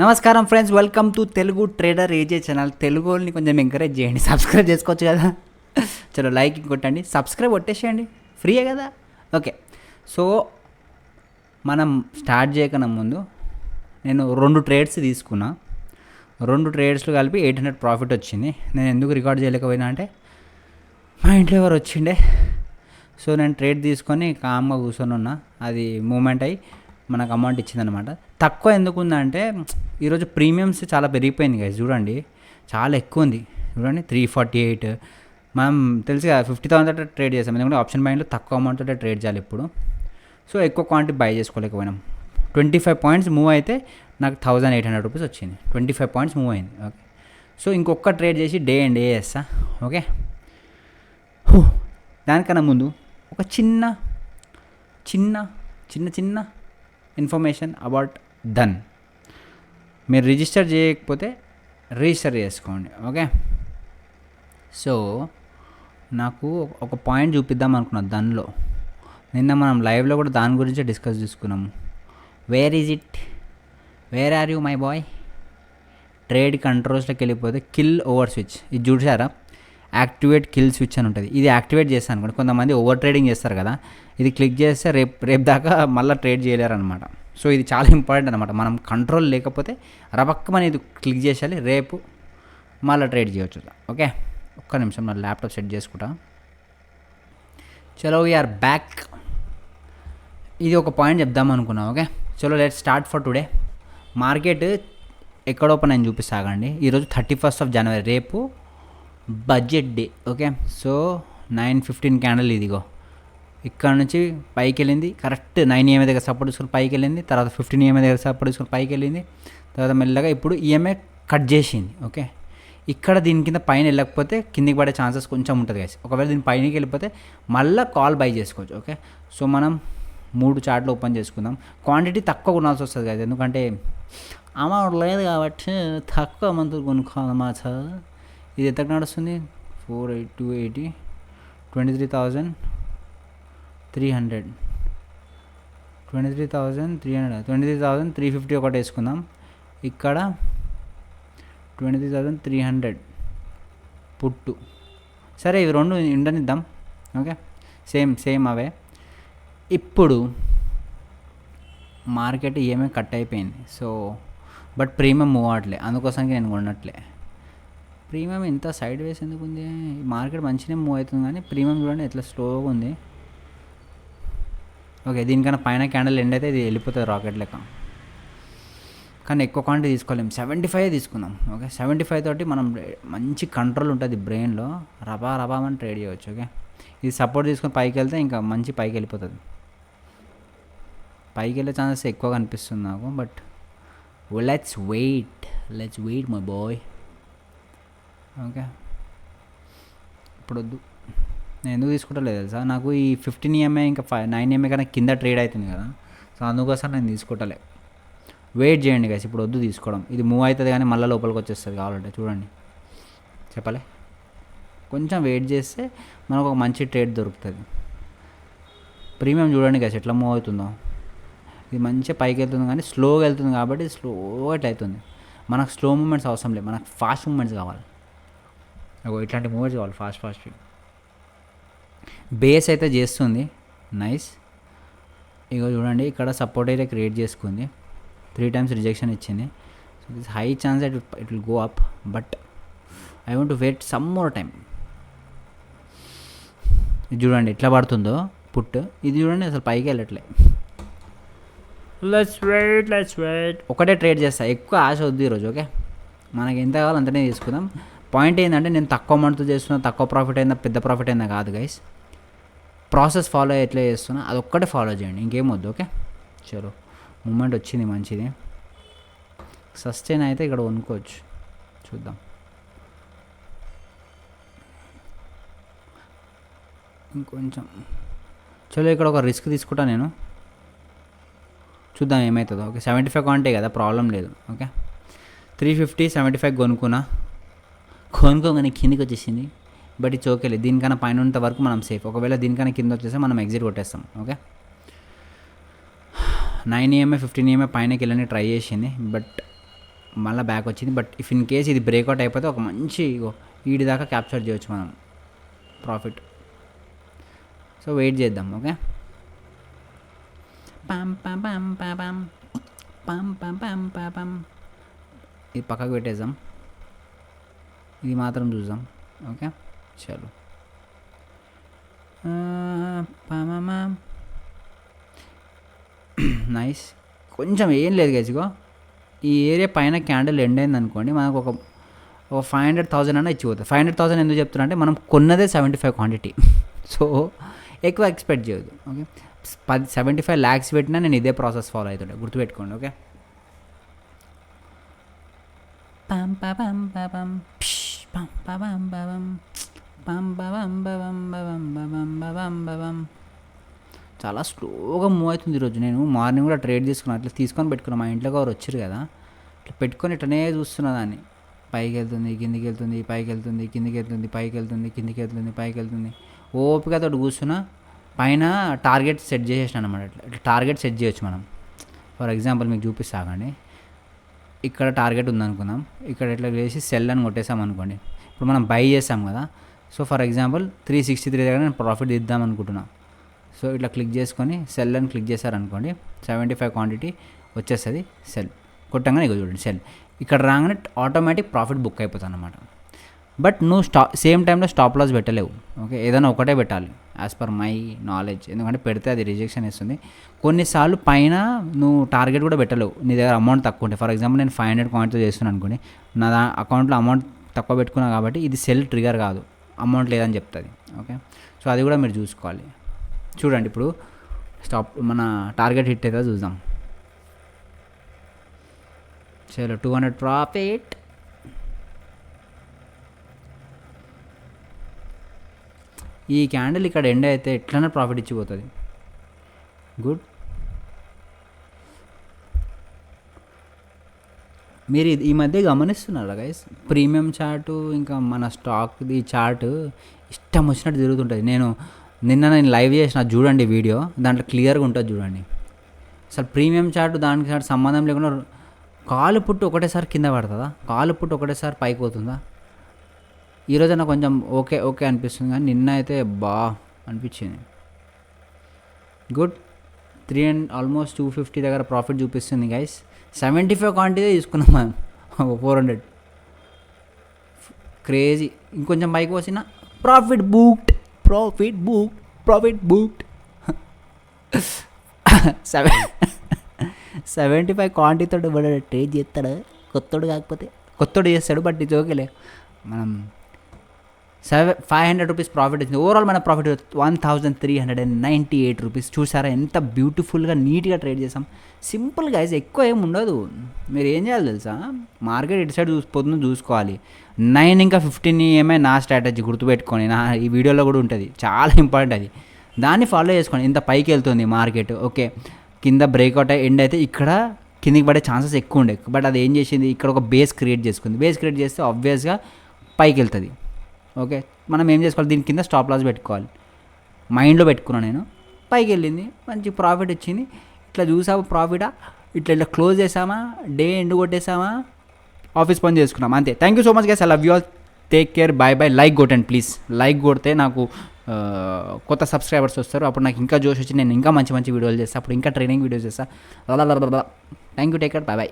నమస్కారం friends, welcome to Telugu trader AJ channel. తెలుగుని కొంచెం ఎంకరేజ్ చేయండి, సబ్స్క్రైబ్ చేసుకోవచ్చు కదా. చలో లైక్ కొట్టండి, సబ్స్క్రైబ్ కొట్టేసేయండి, ఫ్రీయే కదా. ఓకే, సో మనం స్టార్ట్ చేయకన్నా ముందు నేను 2 ట్రేడ్స్ తీసుకున్నా. 2 ట్రేడ్స్లో కలిపి 800 ప్రాఫిట్ వచ్చింది. నేను ఎందుకు రికార్డ్ చేయలేకపోయినా అంటే మా ఇంట్లో ఎవరు వచ్చిండే. సో నేను ట్రేడ్ తీసుకొని కామ్గా కూర్చొని ఉన్నా. అది మూమెంట్ అయ్యి మనకు అమౌంట్ ఇచ్చిందనమాట. తక్కువ ఎందుకు ఉందంటే ఈరోజు ప్రీమియమ్స్ చాలా పెరిగిపోయింది కదా, చూడండి చాలా ఎక్కువ ఉంది. చూడండి 348. మనం తెలుసు కదా 50,000 ట్రేడ్ చేసాం, ఎందుకంటే ఆప్షన్ బైండ్లో తక్కువ అమౌంట్తో ట్రేడ్ చేయాలి ఇప్పుడు. సో ఎక్కువ క్వాంటిటీ బై చేసుకోలేకపోయినాం. 25 పాయింట్స్ మూవ్ అయితే నాకు 1,800 రూపీస్ వచ్చింది. 25 పాయింట్స్ మూవ్ అయింది. ఓకే, సో ఇంకొక ట్రేడ్ చేసి డే అండ్ డే చేస్తా. ఓకే, దానికన్నా ముందు ఒక చిన్న చిన్న చిన్న చిన్న ఇన్ఫర్మేషన్ అబౌట్ డన్. మీరు రిజిస్టర్ చేయకపోతే రిజిస్టర్ చేసుకోండి. ఓకే, సో నాకు ఒక పాయింట్ చూపిద్దాం అనుకున్నా దానిలో. నిన్న మనం లైవ్లో కూడా దాని గురించే డిస్కస్ చేసుకున్నాము. Where is it, where are you my boy? Trade కంట్రోల్స్లోకి వెళ్ళిపోతే కిల్ ఓవర్ స్విచ్, ఇది చూసారా? యాక్టివేట్ కిల్ స్విచ్ అని ఉంటుంది. ఇది యాక్టివేట్ చేస్తాను అనుకోండి, కొంతమంది ఓవర్ ట్రేడింగ్ చేస్తారు కదా, ఇది క్లిక్ చేస్తే రేపు దాకా మళ్ళీ ట్రేడ్ చేయలేరు అనమాట. సో ఇది చాలా ఇంపార్టెంట్ అనమాట. మనం కంట్రోల్ లేకపోతే రబక్కమని ఇది క్లిక్ చేసేయాలి, రేపు మళ్ళీ ట్రేడ్ చేయవచ్చు. ఓకే, ఒక్క నిమిషం నా ల్యాప్టాప్ సెట్ చేసుకుంటా. చలో వీఆర్ బ్యాక్. ఇది ఒక పాయింట్ చెప్దాం అనుకున్నాం. ఓకే, చలో let start for today. Market ఎక్కడ ఓపెన్ అని చూపిస్తాగండి. ఈరోజు 31st జనవరి, రేపు budget day. Okay, so 9:15 candle ఇదిగో ఇక్కడ నుంచి పైకి వెళ్ళింది. కరెక్ట్ 9 EMA దగ్గర సపోర్ట్ తీసుకుని పైకి వెళ్ళింది. తర్వాత 15 EMA దగ్గర సపోర్ట్ తీసుకుని పైకి వెళ్ళింది. తర్వాత మెల్లగా ఇప్పుడు EMA కట్ చేసింది. ఓకే, ఇక్కడ దీని కింద పైన వెళ్ళకపోతే కిందికి పడే ఛాన్సెస్ కొంచెం ఉంటుంది కదా. ఒకవేళ దీని పైనకి వెళ్ళిపోతే మళ్ళీ కాల్ బై చేసుకోవచ్చు. ఓకే, సో మనం 3 చార్ట్లు ఓపెన్ చేసుకుందాం. క్వాంటిటీ తక్కువ కొనాల్సి వస్తుంది కదా, ఎందుకంటే అమౌంట్ లేదు కాబట్టి తక్కువ మంది కొనుక్కోవాలన్నమాట. ఇది ఎంతకు నడుస్తుంది? 48280, 23,300, 23,350 ఒకటి వేసుకుందాం. ఇక్కడ 23,300 పుట్టు. సరే, ఇవి 2 ఉండనిద్దాం. ఓకే, సేమ్ అవే. ఇప్పుడు మార్కెట్ ఏమీ కట్ అయిపోయింది. సో బట్ ప్రీమియం మూవ్ అవ్వట్లే, అందుకోసానికి నేను కొనట్లే. ప్రీమియం ఇంత సైడ్ వేస్ ఎందుకు ఉంది? మార్కెట్ మంచిగా మూవ్ అవుతుంది కానీ ప్రీమియం చూడండి ఎట్లా స్లోగా ఉంది. ఓకే, దీనికన్నా పైన క్యాండిల్ ఎండ్ అయితే ఇది వెళ్ళిపోతుంది రాకెట్ లెక్క. కానీ ఎక్కువ క్వాంటిటీ తీసుకోలేము, 75 తీసుకుందాం. ఓకే, 75 తోటి మనం మంచి కంట్రోల్ ఉంటుంది బ్రెయిన్లో, రబామని ట్రేడ్ చేయవచ్చు. ఓకే, ఇది సపోర్ట్ తీసుకొని పైకి వెళ్తే ఇంకా మంచి పైకి వెళ్ళిపోతుంది. పైకి వెళ్ళే ఛాన్సెస్ ఎక్కువ కనిపిస్తుంది నాకు. But let's wait my boy. Okay, ఇప్పుడు వద్దు, నేను ఎందుకు తీసుకుంటలేదు తెలుసా? నాకు ఈ 15 EMA ఇంకా 9 EMA కన్నా కింద ట్రేడ్ అవుతుంది కదా, సో అందుకోసం నేను తీసుకుంటలే. వెయిట్ చేయండి గైస్, ఇప్పుడు వద్దు తీసుకోవడం. ఇది మూవ్ అవుతుంది కానీ మళ్ళీ లోపలికి వచ్చేస్తుంది. కావాలంటే చూడండి, చెప్పలే, కొంచెం వెయిట్ చేస్తే మనకు ఒక మంచి ట్రేడ్ దొరుకుతుంది. ప్రీమియం చూడండి గైస్ ఎట్లా మూవ్ అవుతుందో. ఇది మంచిగా పైకి వెళ్తుంది కానీ స్లోగా వెళ్తుంది కాబట్టి స్లోగా ఇట్లా అవుతుంది. మనకు స్లో మూమెంట్స్ అవసరం లేదు, మనకు ఫాస్ట్ మూమెంట్స్ కావాలి. ఇట్లాంటి మూమెంట్స్ కావాలి, ఫాస్ట్. బేస్ అయితే చేస్తుంది, నైస్. ఇగో చూడండి, ఇక్కడ సపోర్ట్ అయితే క్రియేట్ చేసుకుంది, 3 times రిజెక్షన్ ఇచ్చింది. So this high chance that it will go up, but I want to wait some more time. ఇది చూడండి ఎట్లా పడుతుందో పుట్. ఇది చూడండి అసలు పైకి వెళ్ళట్లే. Let's wait. ఒకటే ట్రేడ్ చేస్తా, ఎక్కువ ఆశ వద్దు ఈరోజు. ఓకే, మనకి ఎంత కావాలో అంతనే తీసుకుందాం. పాయింట్ ఏంటంటే నేను తక్కువ అమౌంట్తో చేస్తున్నా, తక్కువ ప్రాఫిట్ అయిందా పెద్ద ప్రాఫిట్ అయిందా కాదు గైస్. ప్రాసెస్ ఫాలో ఎట్లా చేస్తున్నా అదొక్కటే ఫాలో చేయండి, ఇంకేం వద్దు. ఓకే, చలో మూమెంట్ వచ్చింది మంచిది. సస్టైన్ అయితే ఇక్కడ కొనుక్కోవచ్చు, చూద్దాం. ఇంకొంచెం చలో ఇక్కడ ఒక రిస్క్ తీసుకుంటా నేను, చూద్దాం ఏమవుతుందో. ఓకే, 75 క్వాంటిటీ కదా, ప్రాబ్లం లేదు. ఓకే, 350, 75 కొనుక్కోగానే కిందికి వచ్చేసింది. బట్ ఇట్స్ ఓకే, దీనికన్నా పైన ఉన్నంత వరకు మనం సేఫ్. ఒకవేళ దీనికన్నా కింద వచ్చేస్తే మనం ఎగ్జిట్ కొట్టేస్తాం. ఓకే, 9 EMA 15 EMA పైనకి వెళ్ళని ట్రై చేసింది, బట్ మళ్ళీ బ్యాక్ వచ్చింది. బట్ ఇఫ్ ఇన్ కేస్ ఇది బ్రేక్అవుట్ అయిపోతే ఒక మంచి వీడి దాకా క్యాప్చర్ చేయొచ్చు మనం ప్రాఫిట్. సో వెయిట్ చేద్దాం. ఓకే, పం పం పం పం పం పం పం పం పం పం. ఇది పక్కకు పెట్టేద్దాం, ఇది మాత్రం చూద్దాం. ఓకే చలో, నైస్. కొంచెం ఏం లేదు గైజ్గో, ఈ ఏరియా పైన క్యాండిల్ ఎండ్ అయింది అనుకోండి, మనకు ఒక 500,000 అన్న ఇచ్చిపోతుంది. 500,000 ఎందుకు చెప్తున్నా అంటే మనం కొన్నదే 75 క్వాంటిటీ. సో ఎక్కువ ఎక్స్పెక్ట్ చేయదు. ఓకే, 75 lakhs పెట్టినా నేను ఇదే ప్రాసెస్ ఫాలో అవుతుండే, గుర్తుపెట్టుకోండి. ఓకే, పం పం పం పం పం పం పం పం పం పం. చాలా స్లోగా మూవ్ అవుతుంది ఈరోజు. నేను మార్నింగ్ కూడా ట్రేడ్ చేసుకున్నాను, అట్లా తీసుకొని పెట్టుకున్నాను. మా ఇంట్లోకి ఎవరు వచ్చారు కదా, ఇట్లా పెట్టుకొని ఇట్లనే చూస్తున్నా దాన్ని. పైకి వెళ్తుంది, కిందికి వెళ్తుంది, పైకి వెళ్తుంది, కిందికి వెళ్తుంది, పైకి వెళ్తుంది, కిందికి వెళ్తుంది, పైకి వెళ్తుంది. ఓపికతో కూర్చున్నా. పైన టార్గెట్ సెట్ చేసేసాను అనమాట. ఇట్లా టార్గెట్ సెట్ చేయొచ్చు మనం. ఫర్ ఎగ్జాంపుల్ మీకు చూపిస్తాకండి. ఇక్కడ టార్గెట్ ఉందనుకుందాం, ఇక్కడ ఇట్లా వేసి సెల్ అని కొట్టేసాం అనుకోండి. ఇప్పుడు మనం బై చేసాం కదా. సో ఫర్ ఎగ్జాంపుల్ 363 దగ్గర నేను ప్రాఫిట్ ఇద్దాం అనుకుంటున్నాను. సో ఇట్లా క్లిక్ చేసుకొని సెల్ అని క్లిక్ చేశారనుకోండి, 75 క్వాంటిటీ వచ్చేస్తుంది. సెల్ కొట్టంగానే ఇక చూడండి సెల్ ఇక్కడ రాగానే ఆటోమేటిక్ ప్రాఫిట్ బుక్ అయిపోతుంది అనమాట. బట్ నువ్వు సేమ్ టైంలో స్టాప్ లాస్ పెట్టలేవు. ఓకే, ఏదైనా ఒకటే పెట్టాలి యాజ్ పర్ మై నాలెడ్జ్. ఎందుకంటే పెడితే అది రిజెక్షన్ ఇస్తుంది. కొన్నిసార్లు పైన నువ్వు టార్గెట్ కూడా పెట్టలేవు, నీ దగ్గర అమౌంట్ తక్కువ ఉంటే. ఫర్ ఎగ్జాంపుల్ నేను 500 కాయిన్తో చేస్తున్నాను అనుకోండి, నా అకౌంట్లో అమౌంట్ తక్కువ పెట్టుకున్నా కాబట్టి ఇది సెల్ ట్రిగర్ కాదు, అమౌంట్ లేదని చెప్తుంది. ఓకే, సో అది కూడా మీరు చూసుకోవాలి. చూడండి ఇప్పుడు మన టార్గెట్ హిట్ అయితే చూద్దాం. చలో 200 ప్రాఫిట్. ఈ క్యాండిల్ ఇక్కడ ఎండ్ అయితే ఎట్లనే ప్రాఫిట్ ఇచ్చిపోతుంది. గుడ్. మీరు ఈ మధ్య గమనిస్తున్నారా గైస్, ప్రీమియం చార్టు ఇంకా మన స్టాక్ది చార్ట్ ఇష్టం వచ్చినట్టు తిరుగుతుంటుంది. నేను లైవ్ చేసిన చూడండి వీడియో, దాంట్లో క్లియర్గా ఉంటుంది చూడండి. అసలు ప్రీమియం చార్ట్ దానికి చార్ట్ సంబంధం లేకుండా కాలు పుట్టు ఒకటేసారి కింద పడుతుందా, కాలు పుట్టు ఒకటేసారి పైకి పోతుందా. ఈరోజు నాకు కొంచెం ఓకే ఓకే అనిపిస్తుంది, కానీ నిన్న అయితే అనిపించింది. గుడ్. 3 and almost 250 దగ్గర ప్రాఫిట్ చూపిస్తుంది గైస్. 75 క్వాంటిటీ తీసుకున్నాం మనం, 400. క్రేజీ. ఇంకొంచెం పైకి వచ్చిన ప్రాఫిట్ బుక్డ్. 75 క్వాంటిటీతో ట్రేడ్ చేస్తాడు కొత్తోడు, కాకపోతే కొత్తోడు చేస్తాడు. బట్ ఇది ఓకేలే. మనం 500 రూపీస్ ప్రాఫిట్ వచ్చింది. ఓవరాల్ మన ప్రాఫిట్ 1398 రూపీస్. చూసారా ఎంత బ్యూటిఫుల్గా నీట్గా ట్రేడ్ చేసాం. సింపుల్ గైస్, ఎక్కువ ఏమి ఉండదు. మీరు ఏం చేయాలి తెలుసా, మార్కెట్ ఇటు సైడ్ పొద్దున్న చూసుకోవాలి. 9 ఇంకా 15 EMI నా స్ట్రాటజీ, గుర్తుపెట్టుకొని ఈ వీడియోలో కూడా ఉంటుంది, చాలా ఇంపార్టెంట్ అది. దాన్ని ఫాలో చేసుకోండి. ఇంత పైకి వెళ్తుంది మార్కెట్, ఓకే, కింద బ్రేక్అవుట్ ఎండ్ అయితే ఇక్కడ కిందికి పడే ఛాన్సెస్ ఎక్కువ ఉండే. బట్ అది ఏం చేసింది, ఇక్కడ ఒక బేస్ క్రియేట్ చేసుకుంది. బేస్ క్రియేట్ చేస్తే ఆబ్వియస్గా పైకి వెళ్తుంది. ఓకే, మనం ఏం చేసుకోవాలి, దీని కింద స్టాప్ లాస్ పెట్టుకోవాలి. మైండ్లో పెట్టుకున్నాను నేను. పైకి వెళ్ళింది, మంచి ప్రాఫిట్ వచ్చింది. ఇట్లా చూసాము ప్రాఫిటా, ఇట్లా క్లోజ్ చేసామా, డే ఎండ్ కొట్టేసామా, ఆఫీస్ పని చేసుకున్నాం, అంతే. Thank you so much guys, I love you all, take care, bye bye. Like కొట్టండి ప్లీజ్. లైక్ కొడితే నాకు కొత్త సబ్స్క్రైబర్స్ వస్తారు. అప్పుడు నాకు ఇంకా జోష్ వచ్చి నేను ఇంకా మంచి మంచి వీడియోలు చేస్తాను. అప్పుడు ఇంకా ట్రైనింగ్ వీడియోస్ చేస్తాను. Thank you, take care, bye bye.